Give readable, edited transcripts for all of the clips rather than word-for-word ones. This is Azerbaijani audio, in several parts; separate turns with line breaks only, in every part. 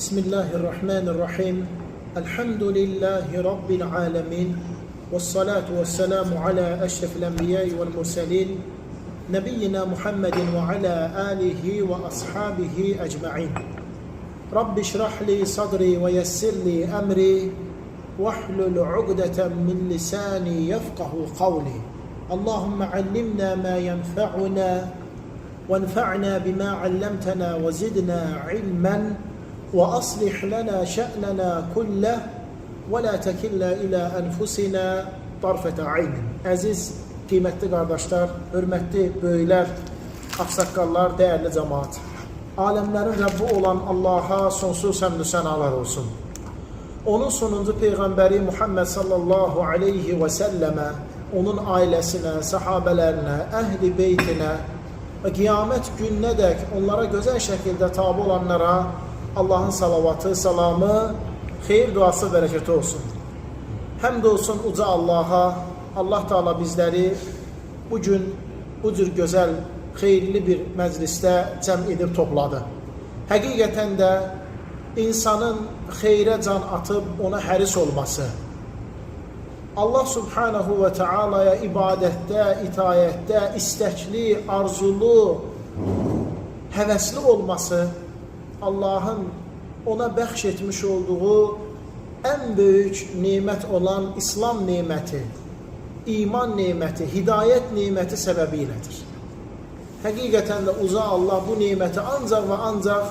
بسم الله الرحمن الرحيم الحمد لله رب العالمين والصلاة والسلام على أشرف الأنبياء والمرسلين نبينا محمد وعلى آله وأصحابه أجمعين رب اشرح لي صدري ويسر لي أمري واحلل عقدة من لساني يفقه قولي اللهم علمنا ما ينفعنا وانفعنا بما علمتنا وزدنا علما وأصلح لنا شأننا كله ولا تكلنا إلى أنفسنا طرفة عين. Əziz, qiymətli qardaşlar, hörmətli böyüklər, axsaqqallar, dəyərli cəmaat. Aləmlərin Rəbbi olan Allaha sonsuz həmdü sənalar olsun. Onun sonuncu Peyğəmbəri Muhammed sallallahu aleyhi və səlləmə, onun ailəsinə, sahabələrinə, əhli beytinə və qiyamət gününədək onlara gözəl şəkildə tabi olanlara Allahın salavatı, salamı, xeyir duası, bərəkəti olsun. Həmd olsun uca Allaha, Allah Teala bizləri bugün bu cür gözəl, xeyirli bir məclisdə cəm edib topladı. Həqiqətən də insanın xeyrə can atıb ona həris olması, Allah Subhanahu və Teala'ya ibadətdə, itayətdə, istəkli, arzulu, həvəsli olması, Allahın ona bəxş etmiş olduğu ən böyük nemət olan İslam neməti, iman neməti, hidayət neməti səbəbiylədir. Həqiqətən də uca Allah bu neməti ancaq və ancaq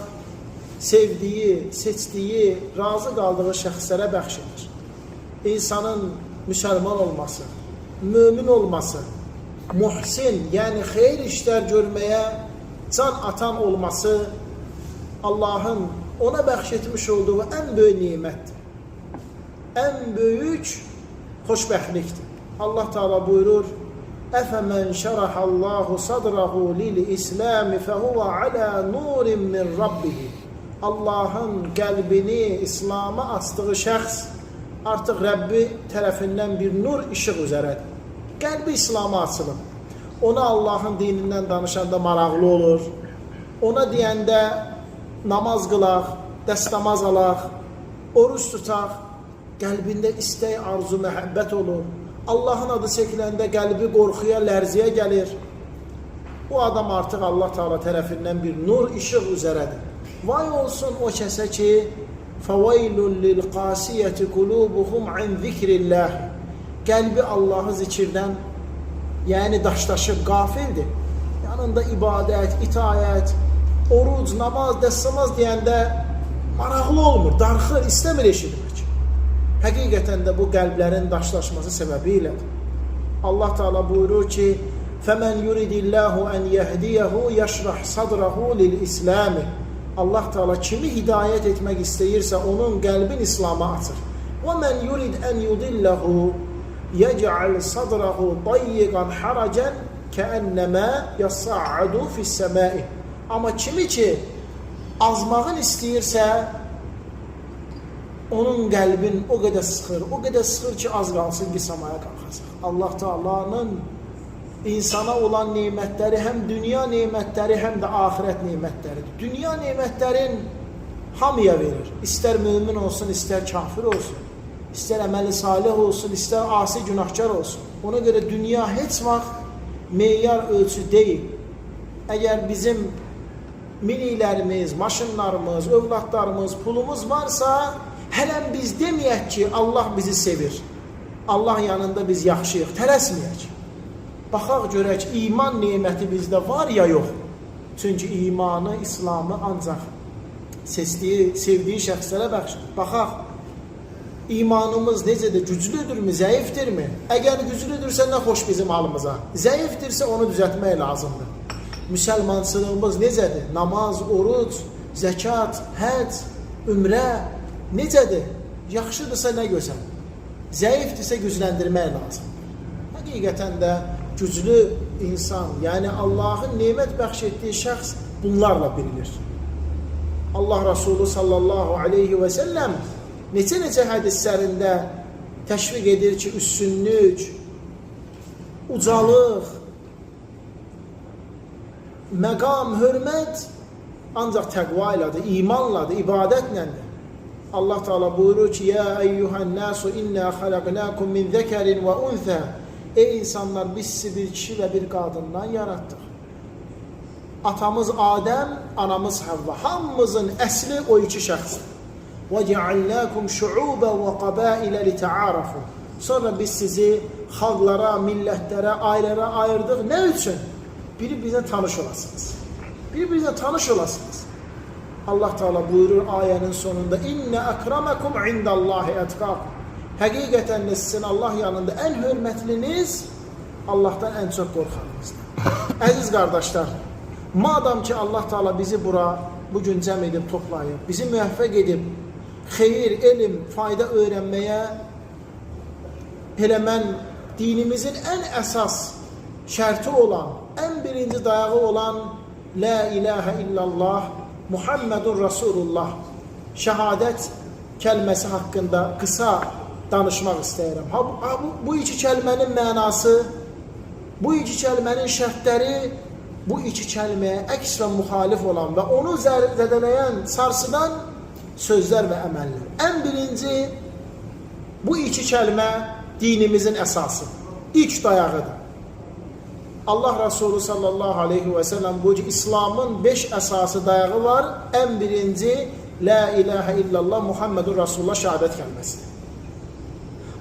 sevdiyi, seçdiyi, razı qaldığı şəxslərə bəxş edir. İnsanın müsəlman olması, mömin olması, muhsin, yəni xeyir işlər görməyə can atan olması Allahın ona bəxş etmiş olduğu ən böyük nemətdir. Ən böyük xoşbəxtlikdir. Allah Teala buyurur: "Əfəmən şərəhallahu sadrahu lil-İslam fəhuve alə nurin min rabbih." Allahın qəlbini İslam'a açdığı şəxs artıq Rəbbi tərəfindən bir nur işıq üzərədir. Qəlbi İslam'a açılır. Ona Allahın dinindən danışanda maraqlı olur. Ona deyəndə namaz qılaq, dəstəmaz alaq, oruç tutaq, qəlbində istək, arzu, məhəbbət olur. Allahın adı çəkiləndə qəlbi qorxuya, lərziyə gəlir. Bu adam artıq Allah Teala tərəfindən bir nur işıq üzərədir. Vay olsun o kəsə ki, فَوَيْلٌ لِلْقَاسِيَةِ قُلُوبُهُمْ عَنْ ذِكْرِ اللّٰهِ Qəlbi Allahı zikirdən, yəni daşdaşıb, qafildir. Yanında ibadət, itayət, oruc, namaz, dəstəmaz deyəndə maraqlı olmur, darxır, istəmir eşitmək. Həqiqətən də bu qəlblərin daşlaşması səbəbiylədir. Allah Teala buyurur ki, فَمَنْ يُرِدِ اللّٰهُ أَنْ يَهْدِيَهُ يَشْرَحْ صَدْرَهُ لِلْإِسْلَامِ Allah Teala kimi hidayət etmək istəyirsə, onun qəlbin İslam'a açır. وَمَنْ يُرِدْ أَنْ يُضِلَّهُ يَجْعَلْ صَدْرَهُ ضَيِّقًا حَرَجًا كَأَنَّمَا يَصَّعَّدُ فِي السَّمَاءِ Amma kimi ki azmağın istəyirsə, onun qəlbin o qədər sıxır ki, az qalsın ki, samaya qalxacaq. Allah Teala'nın insana olan nemətləri həm dünya nemətləri, həm də axirət nemətləridir. Dünya nemətlərin hamıya verir. İstər mümin olsun, istər kafir olsun, istər əməli salih olsun, istər asi günahkar olsun. Ona görə dünya heç vaxt meyar ölçü deyil. Əgər bizim minilərimiz, maşınlarımız, övladlarımız, pulumuz varsa, hələm biz deməyək ki, Allah bizi sevir. Allah yanında biz yaxşıyıq, tələsməyək. Baxaq görək, iman neməti bizdə var ya yox. Çünki imanı, İslamı ancaq seçdiyi, sevdiyi şəxslərə bəxşir. Baxaq, imanımız necədir, güclüdürmü, zəifdirmi? Əgər güclüdürsə, nə xoş bizim halımıza. Zəifdirsə, onu düzəltmək lazımdır. Müsəlmançılığımız necədir? Namaz, oruc, zəkat, həc, ümrə necədir? Yaxşıdırsa nə gözəl. Zəifdirsə gücləndirmək lazımdır. Həqiqətən də güclü insan, yəni Allahın nemət bəxş etdiyi şəxs bunlarla bilinir. Allah Resulü sallallahu aleyhi və səlləm necə hədislərində təşviq edir ki, üstünlük, ucalıq, məqam, hörmət ancaq təqva ilədir, imanladır, ibadətlədir. Allah Teala buyurur ki: "Ya eyyuhan nasu inna xalaqnakum min zekarin və unsa." Ey insanlar, biz sizi bir kişi və bir qadından yaratdıq. Atamız Adəm, anamız Havva. Hamımızın əsli o iki şəxsdir. Və cealnakum şuuban və qabailə lita'arafu. Sonra biz sizi xalqlara, millətlərə, ailələrə ayırdıq. Nə üçün? Bir-birinizlə tanış olasınız. Bir-birinizlə tanış olasınız. Allah Teala buyurur ayənin sonunda: "İnne akramakum indallahi etqakum." Həqiqətən də sizin Allah yanında ən hörmətliniz, Allahdan ən çox qorxanınızdır. Əziz qardaşlar, madam ki Allah Teala bizi bura bugün cəm edib toplayıb, bizi müvəffəq edib xeyir, elm, fayda öyrənməyə, elə mən dinimizin ən əsas şərti olan, ən birinci dayağı olan La ilahə illallah Muhammedun Rasulullah şəhadət kəlməsi haqqında qısa danışmaq istəyirəm. Bu iki kəlmənin mənası, bu iki kəlmənin şərtləri, bu iki kəlməyə əks və müxalif olan və onu zədələyən, sarsıdan sözlər və əməllər. Ən birinci, bu iki kəlmə dinimizin əsası, ilk dayağıdır. Allah Resulü sallallahu aleyhi və səlləm buyurur ki, İslamın 5 əsası dayağı var. Ən birinci, La ilahə illallah Muhammedun Rasulullah şəhadət kəlməsidir.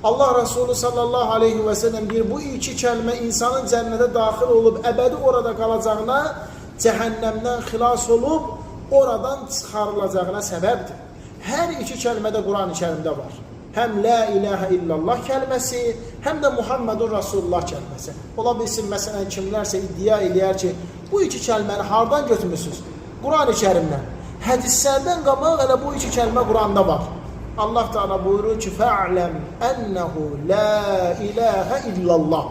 Allah Resulü sallallahu aleyhi və səlləm deyir, bu iki kəlmə insanın cənnətə daxil olub, əbədi orada qalacağına, cəhənnəmdən xilas olub, oradan çıxarılacağına səbəbdir. Hər iki kəlmə də Quran-ı Kərimdə var. Həm La ilahə illallah kəlməsi, həm də Muhammedun Rasulullah kəlməsi. Ola bilsin, məsələn, kimlərsə iddia eləyər ki, bu iki kəlməni hardan götürmüsünüz? Quran-ı Kərimdən. Hədislərdən qabaq elə bu iki kəlmə Quranda var. Allah Teala buyurur ki, "Fa'lem ennehu la ilahe illallah."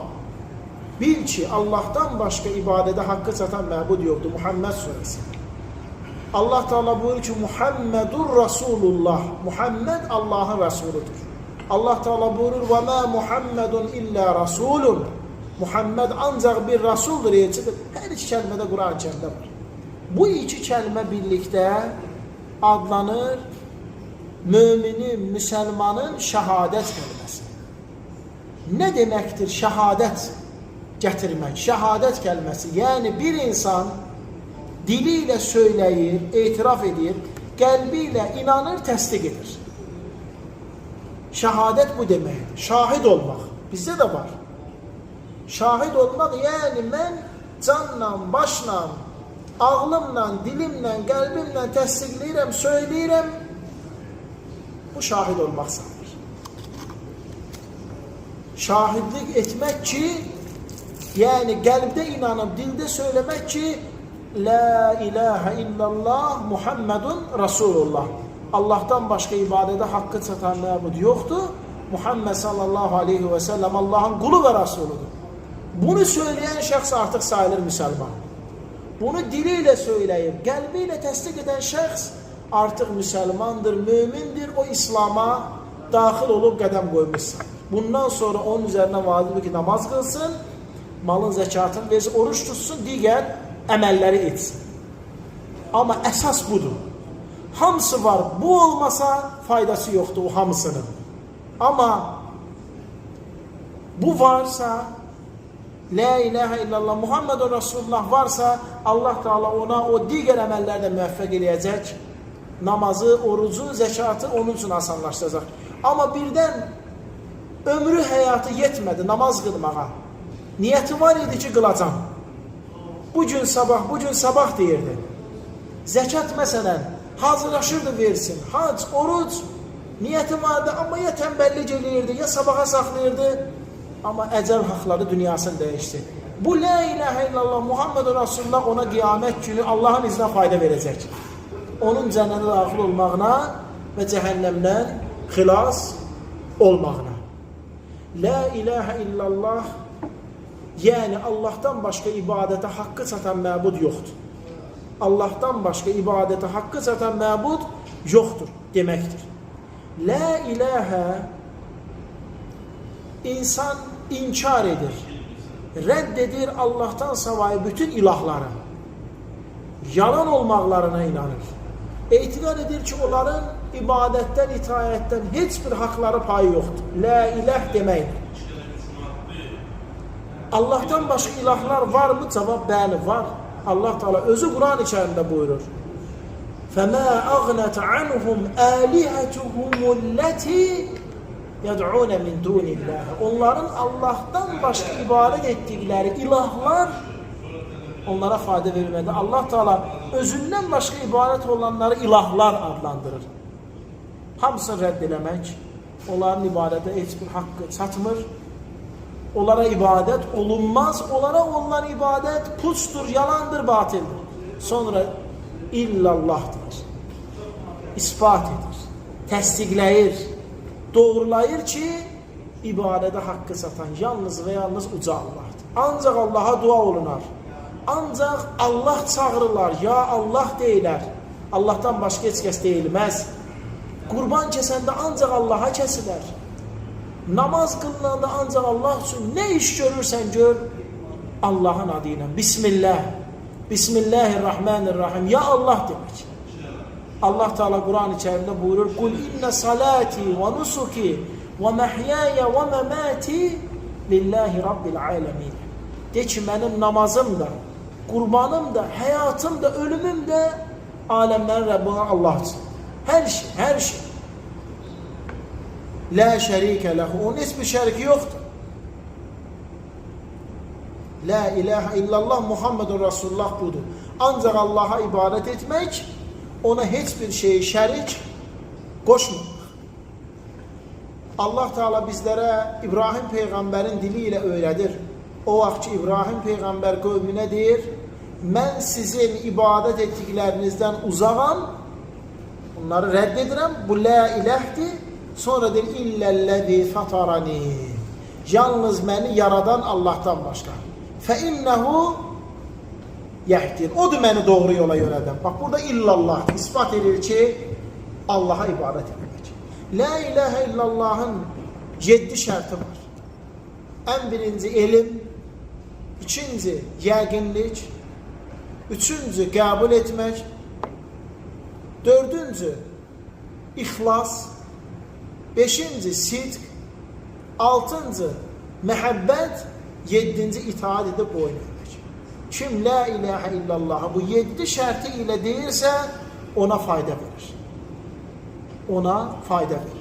Bil ki, Allah'tan başqa ibadətə haqqı çatan məbud yoxdur. Muhammed suresi. Allah Teala buyurur ki, Muhammedur Rasulullah. Muhammed Allah'ın Resuludur. Allah Teala buyurur, "Ve ma Muhammedun illa Rasulun." Muhammed ancaq bir Rasuldur, elçidir. Hər iki kəlmədə Quran-ı Kərimdə var. Bu iki kəlmə birlikdə adlanır müminin, müsəlmanın şəhadət kəlməsi. Nə deməkdir şəhadət gətirmək? Şəhadət kəlməsi, yəni bir insan dili ilə söyləyir, etiraf edir, qəlbi ilə inanır, təsdiq edir. Şəhadət bu deməkdir. Şahid olmaq, bizdə də var. Şahid olmaq, yəni mən canla, başla, ağlımla, dilimlə, qəlbimlə təsdiqləyirəm, söyləyirəm. Bu şahid olmaq sayılır. Şahidlik etmək ki, yəni qəlbdə inanıb, dildə söyləmək ki, La ilahə illallah Muhammedun Rasulullah. Allah'tan başqa ibadətə haqqı çatan məbud yoxdur. Muhammed sallallahu aleyhi və səlləm Allah'ın qulu və Rasuludur. Bunu söyləyən şəxs artıq sayılır müsəlman. Bunu dili ilə söyləyib, qəlbi ilə təsdiq edən şəxs artıq müsəlmandır, mümindir, o İslam'a daxil olub qədəm qoymuşsa. Bundan sonra onun üzərinə vacibdir ki, namaz qılsın, malın zəkatını versin, oruç tutsun, digər əməlləri etsin. Amma əsas budur. Hamısı var, bu olmasa faydası yoxdur o hamısının. Amma bu varsa, La ilahə illallah Muhammedun Rasulullah varsa, Allah Teala ona o digər əməllərdə müvəffəq eləyəcək. Namazı, orucu, zəkatı onun üçün asanlaşdıracaq. Amma birdən ömrü həyatı yetmədi namaz qılmağa. Niyyəti var idi ki, qılacam. Bugün sabah deyirdi. Zəkat məsələn, hazırlaşırdı versin. Hac, oruc, niyyəti vardı, amma ya tənbəllik eləyirdi, ya sabaha saxlayırdı. Amma əcəl haqları dünyasını dəyişdi. Bu La ilahə illallah Muhammedun Rasulullah ona qiyamət günü Allah'ın izinə fayda verəcək. Onun cənnətə daxil olmağına və cəhənnəmdən xilas olmağına. La ilahə illallah, yəni Allah'tan başqa ibadətə haqqı çatan məbud yoxdur. Allah'tan başqa ibadətə haqqı çatan məbud yoxdur deməkdir. La ilahə, insan inkar edir, rədd edir Allah'tan savayı bütün ilahları. yalan olmaqlarına inanır. Etiqad edir ki, onların ibadətdən, itaətdən heç bir haqları payı yoxdur. La ilah deməkdir. Allah'tan başka ilahlar var mı? Cevap bəli var. Allah Teala özü Kur'an içerisinde buyurur. فَمَا أَغْنَتْ عَنْهُمْ آلِهَتُهُمُ الَّتِي يَدْعُونَ مِنْ دُونِ اللّٰهِ Onların Allah'tan başka ibadet ettikleri ilahlar onlara fayda vermedi. Allah Teala özünden başka ibadet olanları ilahlar adlandırır. Hamısını rədd eləmək, onların ibadete hiçbir hakkı çatmır. Onlara ibadet olunmaz. Onlara olunan ibadet puçtur, yalandır, batildir. Sonra illallah deyir. İspat edir. Təsdiqləyir. Doğrulayır ki, ibadete hakkı satan yalnız ve yalnız uca Allah'dır. Ancak Allah'a dua olunar. Ancak Allah çağırırlar. Ya Allah deyilər. Allah'tan başka heç kəs deyilməz. Qurban kəsəndə ancaq Allah'a kəsilər. Namaz kılınanda ancak Allah için ne iş görürsen gör, Allah'ın adıyla. Bismillah. Bismillahirrahmanirrahim. Ya Allah demek. Allah Teala Kur'an içerisinde buyurur. Kul inne salati ve nusuki ve mehyaya ve memati lillahi rabbil alemin. De ki benim namazım da, kurbanım da, hayatım da, ölümüm de alemlerin Rabbine Allah için. Her şey, her şey. La şerike lehu. Onun hiçbir şeriki yoktur. La ilahe illallah Muhammedun Resulullah budur. Ancak Allah'a ibadet etmek, ona hiçbir şeyi şerik koşmamak. Allah Teala bizlere İbrahim peygamberin diliyle öğretir. O vakti İbrahim peygamber kavmine deyir, ben sizin ibadet ettiklerinizden uzağım, onları reddedirəm, bu la ilahdir. Sonra deyir, illellezî fatarani. Yalnız beni yaradan Allah'tan başqa. Fe innehu yehdir. Odur beni doğru yola yönəldən. Bak burada illallah ispat edir ki, Allah'a ibadet etmek. La ilahe illallah'ın 7 şartı var. En birinci ilim, ikinci yəqinlik, üçüncü kabul etmek, dördüncü ihlas, beşinci sidq, altıncı mehabbet, yedinci itaat edip boyun eğmek. Kim la ilahe illallah bu 7 şartı ile değilse ona fayda verir. Ona fayda verir.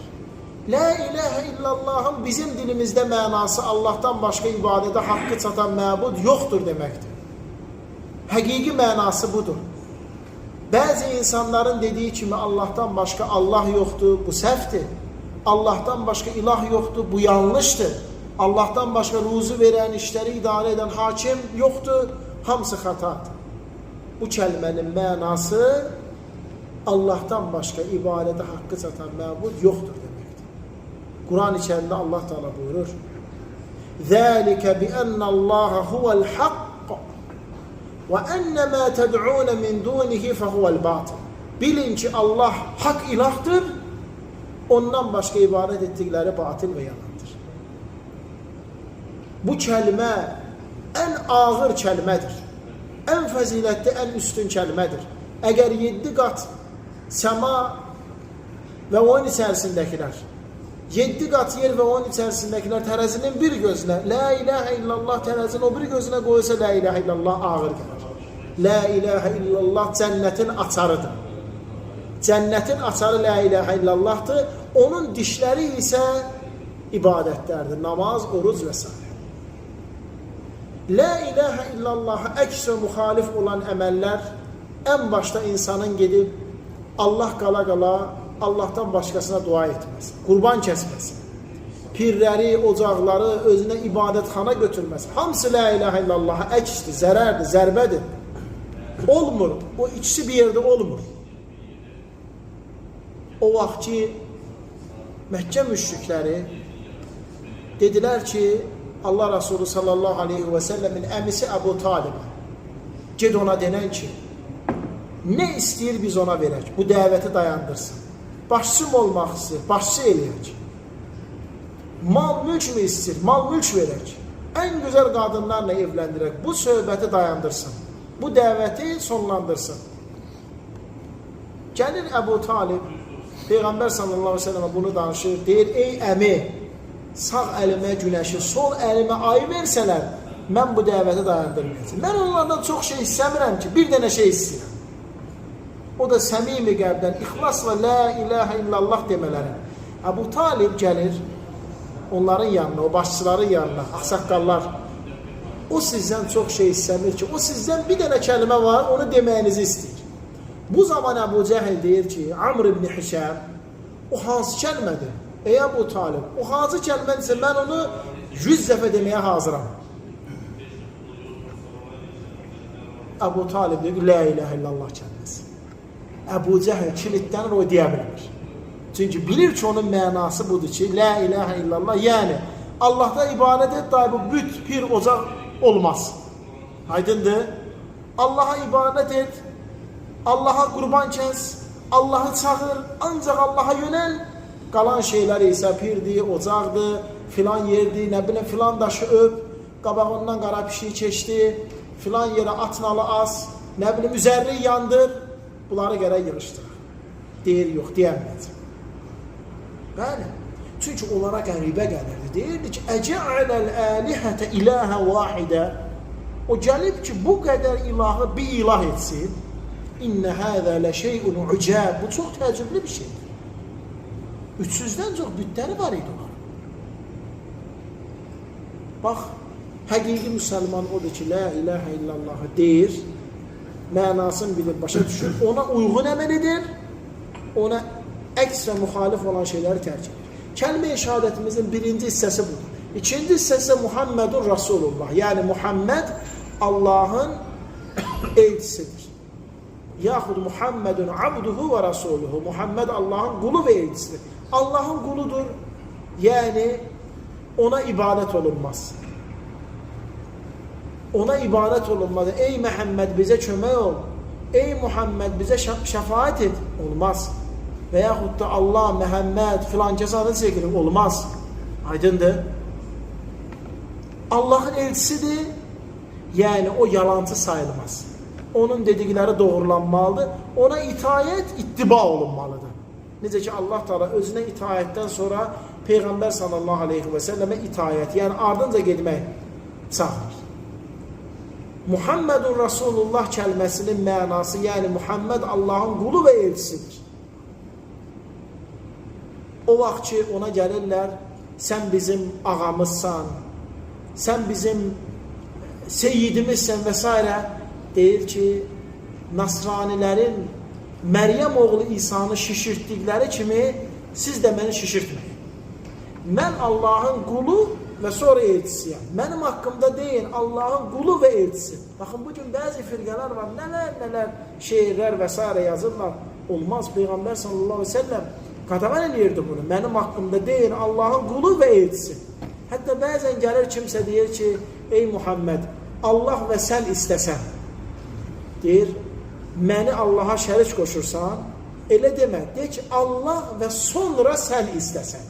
La ilahe illallah'ın bizim dilimizde mənası Allah'tan başka ibadete hakkı çatan məbud yoktur demektir. Hakiki mənası budur. Bazı insanların dediği kimi Allah'tan başka Allah yoktur, bu səhvdir. Allah'tan başka ilah yoktur, bu yanlıştır. Allah'tan başka ruzu veren, işleri idare eden hakim yoktur, hamısı xatadır. Bu kelimenin mənası Allah'tan başka ibadete hakkı çatan məbud yoktur demektir. Kur'an içerisinde Allah Teala buyurur. ذَٰلِكَ بِأَنَّ اللّٰهَ هُوَ الْحَقِّ وَاَنَّ مَا تَدْعُونَ مِنْ دُونِهِ فَهُوَ الْبَاطِلِ Bilin ki Allah hak ilahtır, ondan başka ibadet ettikleri batıl ve yalandır. Bu kelime en ağır kelimedir. En faziletli, en üstün kelimedir. Eğer 7 kat sema ve onun içerisindekiler, 7 kat yer ve onun içerisindekiler terazinin bir gözüne, la ilahe illallah terazinin o bir gözüne koysa la ilahe illallah ağır gelir. La ilahe illallah cennetin açarıdır. Cennetin açarı la ilahe illallah'tır. Onun dişleri ise ibadetlerdir. Namaz, oruç vesaire. La ilahe illallah'a əks və müxalif olan əməllər en başta insanın gedib Allah qala Allah'tan başkasına dua etməsi, qurban kəsməsi, pirləri, ocaqları özünə ibadətxana götürməsi, hamısı la ilahe illallah'a əksdir, zərərdir, zərbədir. Olmur. O ikisi bir yerde olmur. O vaxt ki Məkkə müşrikləri dediler ki Allah Resulü sallallahu aleyhi ve sellemin əmisi Əbu Talib ged ona denən ki ne istəyir biz ona verək, bu dəvəti dayandırsın. Başçı mı olmaq istəyir, başçı eləyək. Mal mülk mü istəyir, mal mülk verək. En güzel kadınlarla evlendirək, bu söhbəti dayandırsın. bu dəvəti sonlandırsın. Gəlir Əbu Talib, Peyğəmbər sallallahu aleyhi ve sellem bunu danışır, deyir, ey əmi, sağ əlimə günəşi, sol əlimə ayı versələr, mən bu dəvəti dayandırmayacağım. Mən onlardan çox şey istəmirəm ki, bir dənə şey istəyirəm. O da səmimi qəlbdən, ixlasla la ilahə illallah demələri. Əbu Talib gəlir onların yanına, o başçıların yanına, axsaqqallar. O sizdən çox şey istəmir ki, o sizdən bir dənə kəlmə var, onu deməyinizi istəyir. Bu zaman Əbu Cəhil deyir ki, Amr ibn Hişam, o hansı kəlmədir? Ey Əbu Talib, o hansı kəlmədirsə mən onu 100 dəfə deməyə hazıram. Əbu Talib deyir ki, la ilahə illallah kəlməsi. Əbu Cəhil kilitlənir, o deyə bilmir. Çünki bilir ki, onun mənası budur ki, la ilahə illallah, yəni Allahda ibadət et, dahi bu büt, pir, ocaq olmaz. Aydındır? Allaha ibadət et, Allaha qurban kəs, Allahı çağır, ancaq Allaha yönəl. Qalan şeylər isə pirdir, ocaqdır, filan yerdir, nə bilin, filan daşı öp, qabağından qara pişik keçdi, filan yerə atnalı as, nə bilin, üzərli yandır, bunları gərək yığışdırır. Deyir, yox, deyəməyəcək. Bəli, çünki onlara qəribə gəlirdi. Deyirdi ki, əcə'ələl əlihətə iləhə vahidə, o gəlib ki, bu qədər ilahı bir ilah etsin, İnnə həzə lə şeyun ucəb, bu çox təəccüblü bir şeydir. 300-dən çox bütləri var idi onlar. Bax, həqiqi müsəlman odur ki, la ilahə illallahı deyir, mənasını bilir, başa düşür, ona uyğun əməl edir, ona əks və müxalif olan şeyləri tərk edir. Kəlmə-i şəhadətimizin birinci hissəsi budur. İkinci hissəsi Muhammedun Rasulullah, yəni Muhammed Allahın elçisidir. Yaxud Muhammedun abduhu və rasuluhu, Muhammed Allahın qulu və elçisidir. Allahın quludur, yəni ona ibadət olunmaz. Ona ibadət olunmaz. Ey Məhəmməd bizə kömək ol, ey Muhammed bizə şəfaət et, olmaz. Və yaxud da Allah, Məhəmməd filan kəsadı çəkilir, olmaz. Aydındır. Allahın elçisidir, yəni o yalancı sayılmaz. Onun dedikləri doğrulanmalıdır. Ona itayət, ittiba olunmalıdır. Necə ki Allah Teala özünə itayətdən sonra Peyğəmbər sallallahu aleyhi və səlləmə itayət, yəni ardınca getmək çağırır. Muhammedun Rasulullah kəlməsinin mənası, yəni Muhammed Allahın qulu və elçisidir. O vaxt ki ona gəlirlər, sən bizim ağamızsan, sən bizim seyyidimizsən və s. deyir ki, Nasranilərin Məryəm oğlu İsa'nı şişirtdikləri kimi siz də məni şişirtməyin. Mən Allahın qulu və sonra elçisiyəm. Mənim haqqımda deyin, Allahın qulu və elçisi. Baxın, bugün bəzi firqələr var, nələr şeirlər və s. yazırlar. Olmaz, Peyğəmbər sallallahu aleyhi ve sellem qadağan eləyirdi bunu. Mənim haqqımda deyin, Allahın qulu və elçisi. Hətta bəzən gəlir kimsə deyir ki, ey Muhammed, Allah və sən istəsən, deyir, məni Allaha şərik qoşursan, elə demə, deyir ki, Allah və sonra sən istəsən.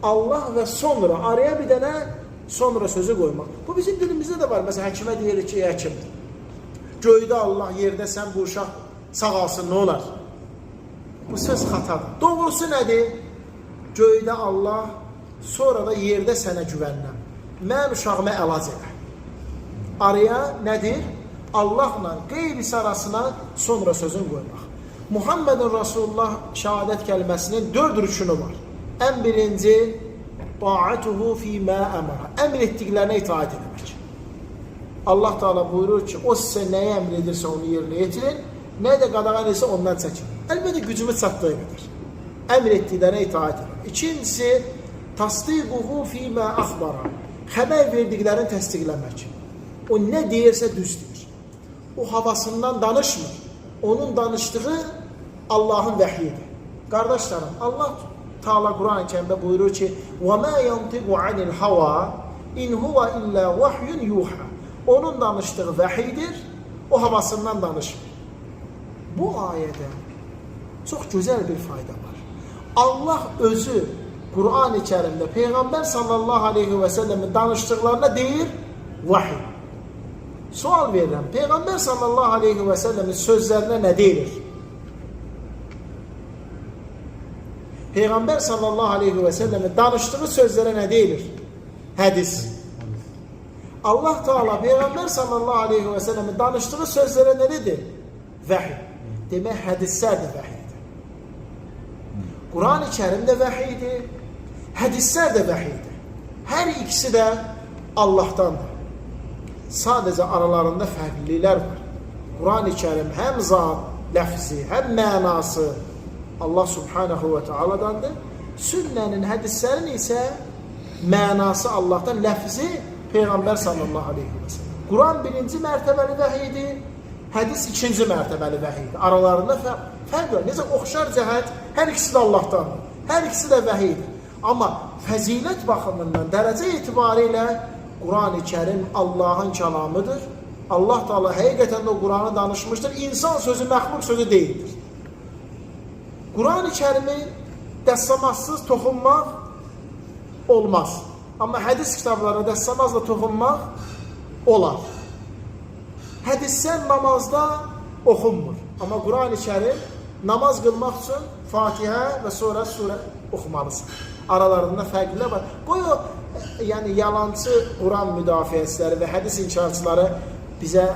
Allah və sonra, araya bir dənə sonra sözü qoymaq. Bu bizim dilimizdə də var. Məsələn, həkimə deyirik ki, həkim, göydə Allah, yerdə sən bu uşaq sağalsın, nə olar? Bu söz xatadır. Doğrusu nədir? Göydə Allah, sonra da yerdə sənə güvənnəm. Mən uşağıma əlac elə. Araya nədir? Allahla qeyrisi arasına sonra sözün qoymaq. Muhammedun Rasulullah şəhadət kəlməsinin 4 rükünü var. Ən birinci, ta'atuhu fīmə əmərə. Əmr etdiklərinə itaat etmək. Allah Teala buyurur ki, o sizə nəyə əmr edirsə onu yerinə yetirin, nəyə də qadağan edirsə ondan çəkin. Əlbəttə gücümüz çatdığı qədər. Əmr etdiklərinə itaat etmək. İkincisi, tasdiquhu fīmə əxbara. Xəbər verdiklərini təsdiqləmək. O nə deyirsə düz deyir. O havasından danışmır. Onun danışdığı Allahın vəhyidir. Qardaşlarım, Allah Teala Quran-ı Kərimdə buyurur ki, وَمَا يَنْتِقُ عَنِ الْحَوَى اِنْ هُوَ اِلَّا وَحْيٌ يُوحَى. Onun danışdığı vəhidir, o havasından danışmır. Bu ayədə çox gözəl bir fayda var. Allah özü Quran-ı Kərimdə Peyğəmbər sallallahu aleyhi və səlləmin danışdıqlarına deyir, vahiy. Sual verirəm. Peyğəmbər sallallahu aleyhi və səlləmin sözlərinə nə deyilir? Peyğəmbər sallallahu aleyhi və səlləmin danışdığı sözlərə nə deyilir? Hədis. Allah Teala Peyğəmbər sallallahu aleyhi və səlləmin danışdığı sözlərə nə dedi? Vəhiy. Demək, hədislər də vəhiydir. Quran-ı Kərim də vəhiydir, hədislər də vəhiydir. Hər ikisi də Allahdandır. Sadəcə aralarında fərqliliklər var. Quran-ı Kərim həm zat, ləfzi, həm mənası Allah subhanahu və teala'dandır. Sünnənin, hədislərin isə mənası Allahdan, ləfzi Peyğəmbər sallallahu aleyhi və səlləm. Quran birinci mərtəbəli vəhiydir, hədis ikinci mərtəbəli vəhiydir. Aralarında fərq var. Necə oxşar cəhət, hər ikisi də Allahdandır. Hər ikisi də vəhiydir. Amma fəzilət baxımından, dərəcə etibarilə Quran-ı Kərim Allahın kəlamıdır. Allah Teala həqiqətən də Quranı danışmışdır. İnsan sözü məxluq sözü deyildir. Quran-ı Kərimi dəstəmazsız toxunmaq olmaz. Amma hədis kitablarına dəstəmazla toxunmaq olar. Hədislər namazda oxunmur. Amma Quran-ı Kərim namaz qılmaq üçün Fatihə və sonra surə oxumalısan. Aralarında fərqlər var. Qoy o, yəni yalancı Quran müdafiəçiləri və hədis inkarçıları bizə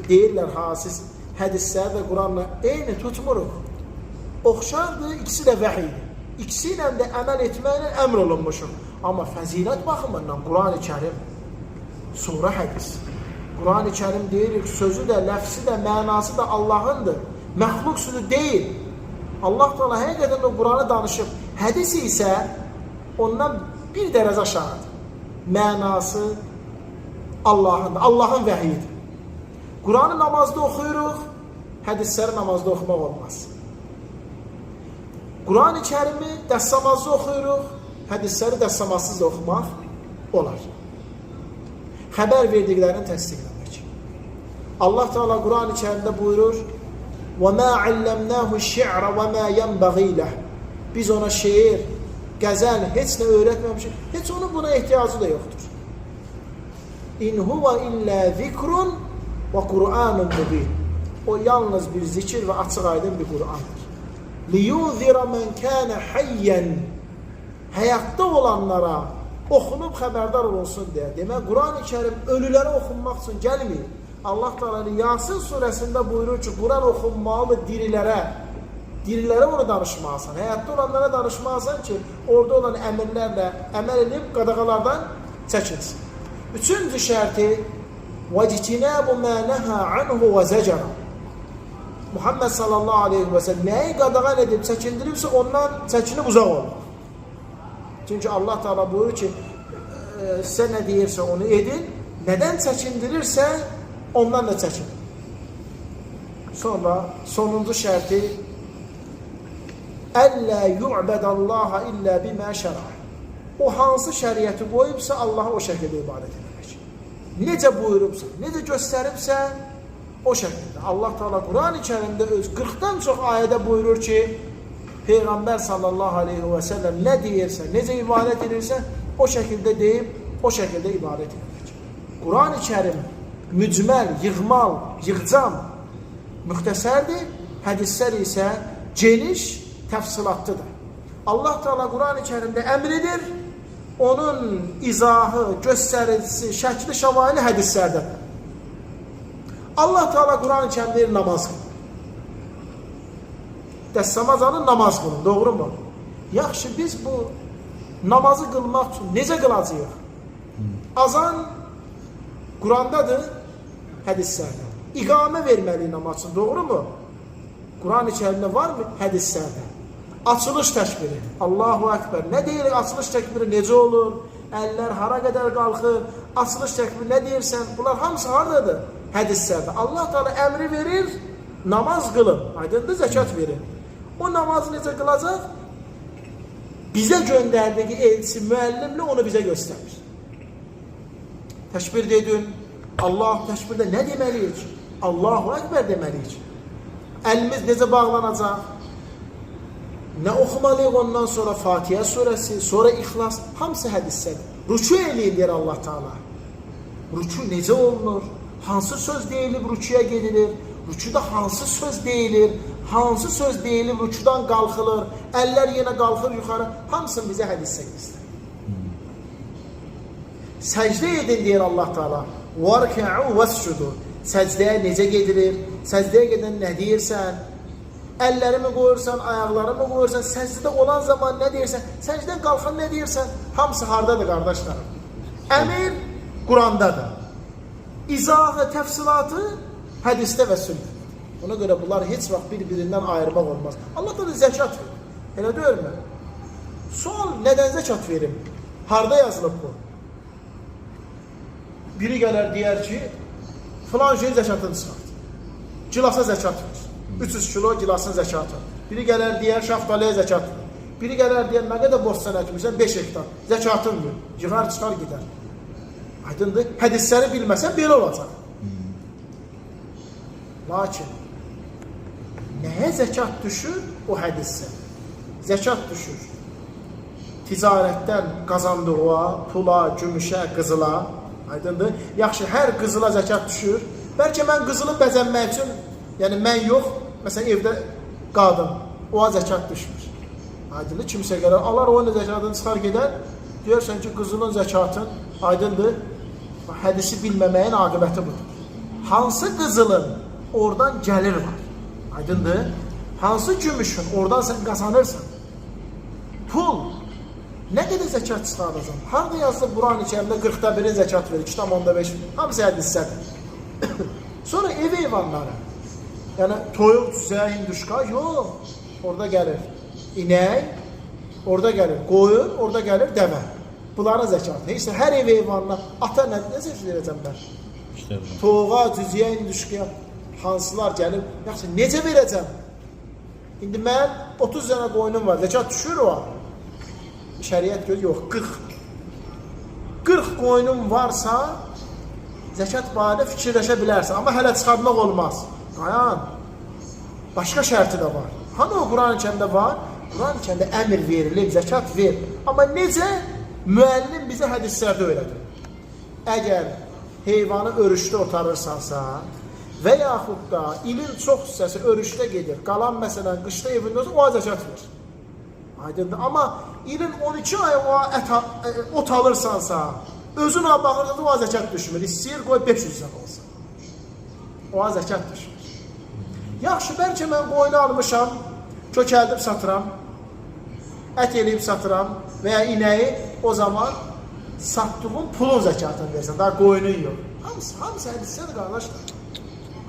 deyirlər, siz hədisləri də Quranla eyni tutmuruq. Oxşardır, ikisi də vəhiydir. İkisi ilə də əməl etməklə əmr olunmuşuq. Amma fəzilət baxımından Quran-ı Kərim, sonra hədis. Quran-ı Kərim deyirik, sözü də, ləfsi də, mənası da Allahındır. Məxluq sözü deyil. Allah Teala həqiqətən də Quranı danışıb. Hədis isə ondan bir dərəcə aşağıdır. Mənası Allahındır, Allahın vəhiyidir. Quranı namazda oxuyuruq, hədisləri namazda oxumaq olmaz. Quran-ı Kərimi dəstəmazda oxuyuruq, hədisləri dəstəmazsız da oxumaq olar. Xəbər verdiklərini təsdiqləmək. Allah Teala Quran-ı Kərimdə buyurur: وَمَا عَلَّمْنَاهُ الشِّعْرَ وَمَا يَنْبَغِي لَهُ. Biz ona şeir, qəzəl heç nə öyrətməmişik. Heç onun buna ehtiyacı da yoxdur. İn huwa illa zikrun və Qur'anun mubin. O yalnız bir zikir və açıq-aydın bir Qur'andır. Liyunzira men kana hayyan. Həyatda olanlara oxunub xəbərdar olunsun deyə. Demək, Quran-ı Kərim ölülərə oxunmaq üçün gəlmir. Allah Teala Yasin surəsində buyurur ki, Quran oxunmalı dirilərə onu danışmalısan. Həyatda olanlara danışmalısan ki, orada olan əmrlərlə əməl edib qadağalardan çəkinsin. Üçüncü şərti وَجْتِنَابُ مَا نَهَا عَنْهُ وَزَجَرَ. Muhammed sallallahu aleyhi və səlləm nəyi qadağan edib çəkindiribsə ondan çəkinib uzaq olur. Çünki Allah Teala buyurur ki, sizə nə deyirsə onu edin, nədən çəkindirirsə ondan da çəkin. Sonra sonuncu şərti Əllə yu'bədallaha illə bimə şərə. O hansı şəriəti qoyubsa Allaha o şəkildə ibadət etmək. Necə buyurubsa, necə göstəribsə o şəkildə. Allah Teala Quran-ı Kərimdə öz 40-dan çox ayədə buyurur ki, Peyğəmbər sallallahu aleyhi və səlləm nə deyirsə, necə ibadət edirsə o şəkildə deyib, o şəkildə ibadət etmək. Quran-ı Kərim mücməl, yığmal, yığcam, müxtəsərdir. Hədislər isə geniş, təfsilatlıdır. Allah Teala Quran-ı Kərimdə əmr edir, onun izahı, göstəricisi, şəkli, şəvaili hədislərdədir. Allah Teala Quran-ı Kərimdə deyir, namaz qılın. Dəstəmaz alın, namaz qılın, doğru mu? Yaxşı, biz bu namazı qılmaq üçün necə qılacağıq? Azan Qurandadır, hədislərdə. İqamə verməli namaz üçün, doğru mu? Quran-ı Kərimdə var mı? Hədislərdə. Açılış təkbiri, Allahu Ekber. Nə deyirik açılış təkbiri, necə olur? Əllər hara qədər qalxır? Açılış təkbiri nə deyirsən? Bunlar hamısı haradadır? Hədislərdə. Allah Teala əmri verir, namaz qılın. Aydındır, zəkat verin. O namazı necə qılacaq? Bizə göndərdiyi elçi, müəllimlə onu bizə göstərir. Təşbir dedin, Allah təşbirdə nə deməliyik? Allahu Ekber deməliyik. Əlimiz necə bağlanacaq? Nə oxumalıyıq ondan sonra? Fatihə surəsi, sonra İxlas, hamısı hədisədir. Rükû eləyir Allah Teala. Rükû necə olunur? hansı söz deyilib rükuya gedilir, rükuda hansı söz deyilir, hansı söz deyilib rükudan qalxılır, əllər yenə qalxır yuxarı, hamısını bizə hədisdə göstərir. Səcdə edin deyir Allah Teala. Varka'u vescudu. Səcdəyə necə gedilir? Səcdəyə gedən nə deyirsən? Əllərimi qoyursan, ayaqlarımı qoyursan, səcdədə olan zaman nə deyirsən? Səcdən qalxan nə deyirsən? Hamısı hardadır qardaşlarım? Əmir Qurandadır. İzahı, təfsilatı hədisdə və sünnədə. Ona görə bunlar heç vaxt bir-birindən ayırmaq olmaz. Allah da zəkat verir. Elə deyirmi? Sual, nədən zəkat verim? Harda yazılıb bu? Biri gələr deyər ki, filan şeyin zəkatını çıxart. Gilasa zəkat ver. 300 kilo gilasın zəkatı. Biri gələr deyər, şaftalıya zəkat ver. Biri gələr deyər, nə qədər borç sən əkmirsən? 5 hektar. Zəkatın ver. Yığar, çıxar, gedər. Aydındır. Hədisləri bilməsən, belə olacaq. Lakin, nəyə zəkat düşür? O hədissə. Zəkat düşür. Ticarətdən qazandığa, pula, gümüşə, qızıla, aydındır. Yaxşı, hər qızıla zəkat düşür. Bəlkə mən qızılı bəzənmək üçün, yəni mən yox, məsələn, evdə qadın, oğa zəkat düşmür. Aydındır, kimsə gələr, alar o zəkatını çıxar gedər, deyərsən ki, qızılın zəkatın, aydındır, hədisi bilməməyin aqibəti budur. Hansı qızılın oradan gəlir var, aydındır, hansı gümüşün oradan sən qazanırsan, pul, nə qədər zəkat çıxardacaq? Harada yazılıb Quran-ı Kərimdə 40'da 1'in zəkat verir, 2,5, hamısı hədisədir. Sonra ev heyvanları, yəni toyuq, cüzə, hinduşka, yox, orada gəlir inək, orada gəlir qoyun, orada gəlir dəvə. Bunların zəkatı. Neysə, hər ev heyvanına, ata nə zəkat verəcəm mən? Toyuğa, cüzəyə, hinduşkaya, hansılar gəlib, yaxşı, necə verəcəm? İndi mən 30 dənə qoyunum var, zəkat düşür o an. Şəriət göz yox, 40 qoyunun varsa zəkat barədə fikirləşə bilərsən, amma hələ çıxartmaq olmaz. Qayan, başqa şərti də var. Hani o Quran-ı Kərimdə var? Quran-ı Kərimdə əmr verilir, zəkat ver. Amma necə? Müəllim bizə hədislərdə öyrədir. Əgər heyvanı örüşdə otarırsansa və yaxud da ilin çox hissəsi örüşdə gedir, qalan məsələn qışda evində olsa, o zəkat ver. Aydındır. Amma ilin 12 ay o ot alırsansa, özün ona baxırsa o zəkat düşmür. İstəyir, qoy 500 zəkat olsa. O zəkat düşmür. Yaxşı, bəlkə mən qoyunu almışam, kökəldib satıram, ət eləyib satıram və ya inəyi, o zaman satdığın pulun zəkatını versən, daha qoyunun yox. Hamısı hədissədir, qardaşlar.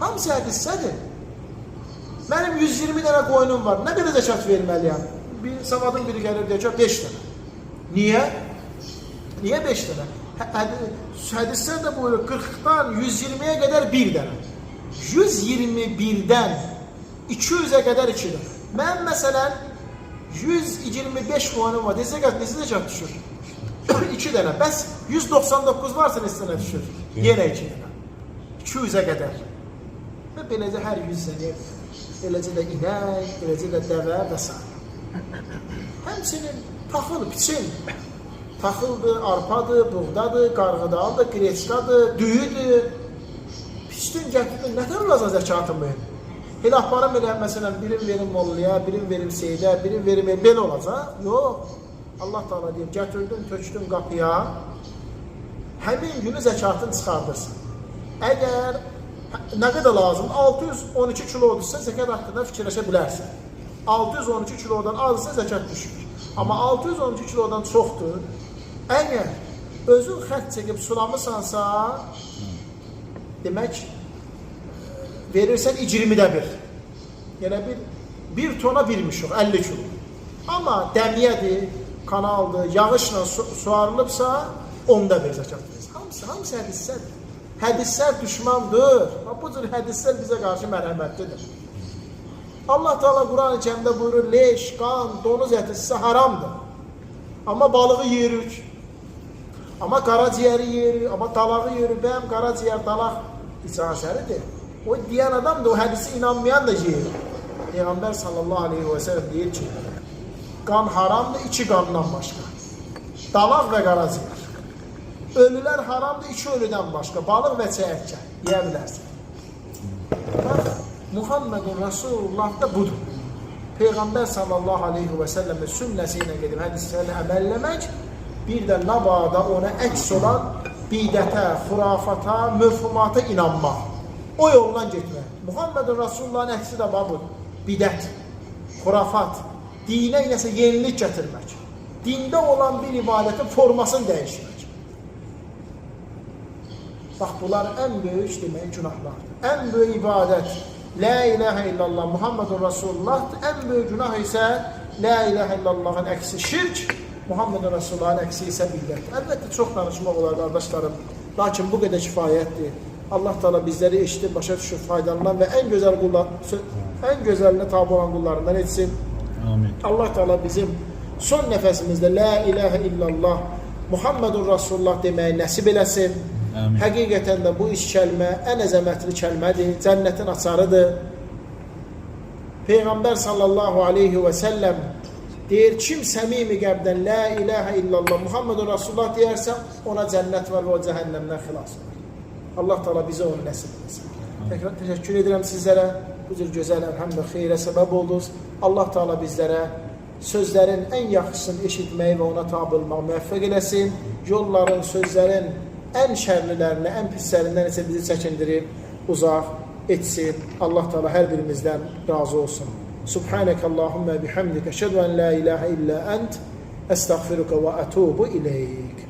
Hamısı hədissədir. Mənim 120 dənə qoyunum var, nə qədər zəkat verməliyəm? Savadın biri gəlir deyəcək, 5 dənə. Niyə? Niyə 5 dənə? Hədislər də buyurur, 40'dan 120'ye qədər 1 dənə. 121'dən 200'e qədər 2 dənə. Mən məsələn 125 qoyunum var, necə zəkat düşür? 2 dənə. Bəs 199 varsa neçə dənə düşür? Yenə 2 dənə. 200'e qədər. Və beləcə hər 100 dənə, beləcə də inək, beləcə də dəvə və s. Həmçinin taxıl, piçin, taxıldır, arpadır, buğdadır, qarğıdaldır, qreçkadır, düyüdür. Piçdin gətirdin, nətər olacaq zəkatın benim? Elə aparım elə, məsələn, birim verim molluya, birim verim seydə, birim verim belə olacaq. Yox. Allah Teala deyir, gətirdin, tökdün qapıya, həmin günü zəkatını çıxardırsın. Əgər nə qədər lazım, 612 kilodursa zəkat haqqında fikirləşə bilərsən. 612 kilodan azsa zəkat düşür. Amma 612 kilodan çoxdur. Əgər özün xətt çəkib sulamısansa, demək, verirsən 20'də 1. Yəni bir tona birmiş yox, 50 kilo. Amma dəmiyədir, kanaldır, yağışla suarılıbsa, 10'da 1 zəkat verir. Hamısı hədissədir. Hədislər düşmandır. Bu cür hədislər bizə qarşı mərhəmətlidir. Allah Teala Quran-ı Kərimdə buyurur, leş, qan, donuz əti sizə haramdır. Amma balığı yeyirik. Amma qaraciyəri yeyirik, amma dalağı yeyirik. Bəyəm qaraciyər, dalaq icazəlidir. O deyən adam da o hədisi inanmayan da yeyir. Peyğəmbər sallallahu aleyhi və səlləm deyir ki, qan haramdır 2 qandan başqa. Dalaq və qaraciyər. Ölülər haramdır, 2 ölüdən başqa. Balıq və çəyirtkə yeyə bilərsən. Bax, Muhammedun Rasulullah da budur. Peyğəmbər sallallahu aleyhi və səlləmin sünnəsi ilə gedib hədislərini əməlləmək, bir də nabada ona əks olan bidətə, xurafata, möfhumata inanmaq. O yoldan getmək. Muhammedun Rasulullahın əksi də budur. Bidət, xurafat, dinə iləsə yenilik gətirmək. Dində olan bir ibadətin formasını dəyişmək. Bax, bunlar ən böyük demək günahlardır. Ən böyük ibadət La ilahə illallah Muhammedun Rasulullahdır. Ən böyük günah isə La ilahə illallahın əksi şirk, Muhammedun Rasulullahın əksi isə bidət. Əlbəttə, çox danışmaq olar, qardaşlarım. Lakin bu qədər kifayətdir. Allah Teala bizləri eşitib, başa düşüb, faydalanan və ən gözəlinə tabi olan qullarından etsin.
Amin.
Allah Teala bizim son nəfəsimizdə La ilahə illallah Muhammedun Rasulullah deməyi nəsib eləsin.
Amin.
Həqiqətən də bu iş kəlmə ən əzəmətli kəlmədir, cənnətin açarıdır. Peyğəmbər sallallahu aleyhi və səlləm deyir, kim səmimi qəlbdən La ilahə illallah Muhammedun Rasulullah deyərsə, ona cənnət var və o cəhənnəmdən xilas olur. Allah Teala bizə onu nəsib etsin. Təkrar təşəkkür edirəm sizlərə. Bu cür gözəl həm də xeyrə səbəb oldunuz. Allah Teala bizlərə sözlərin ən yaxşısını eşitməyi və ona tabi olmağı müvəffəq eləsin. Yolların, sözlərin ən şərlilərini, ən pislərindən isə bizi çəkindirib, uzaq etsin. Allah Teala hər birimizdən razı olsun. Subhanəkəllahümmə bihamdikə, əşhədu ən la ilahə illə ənt, əstəğfiruka və ətubu ileyk.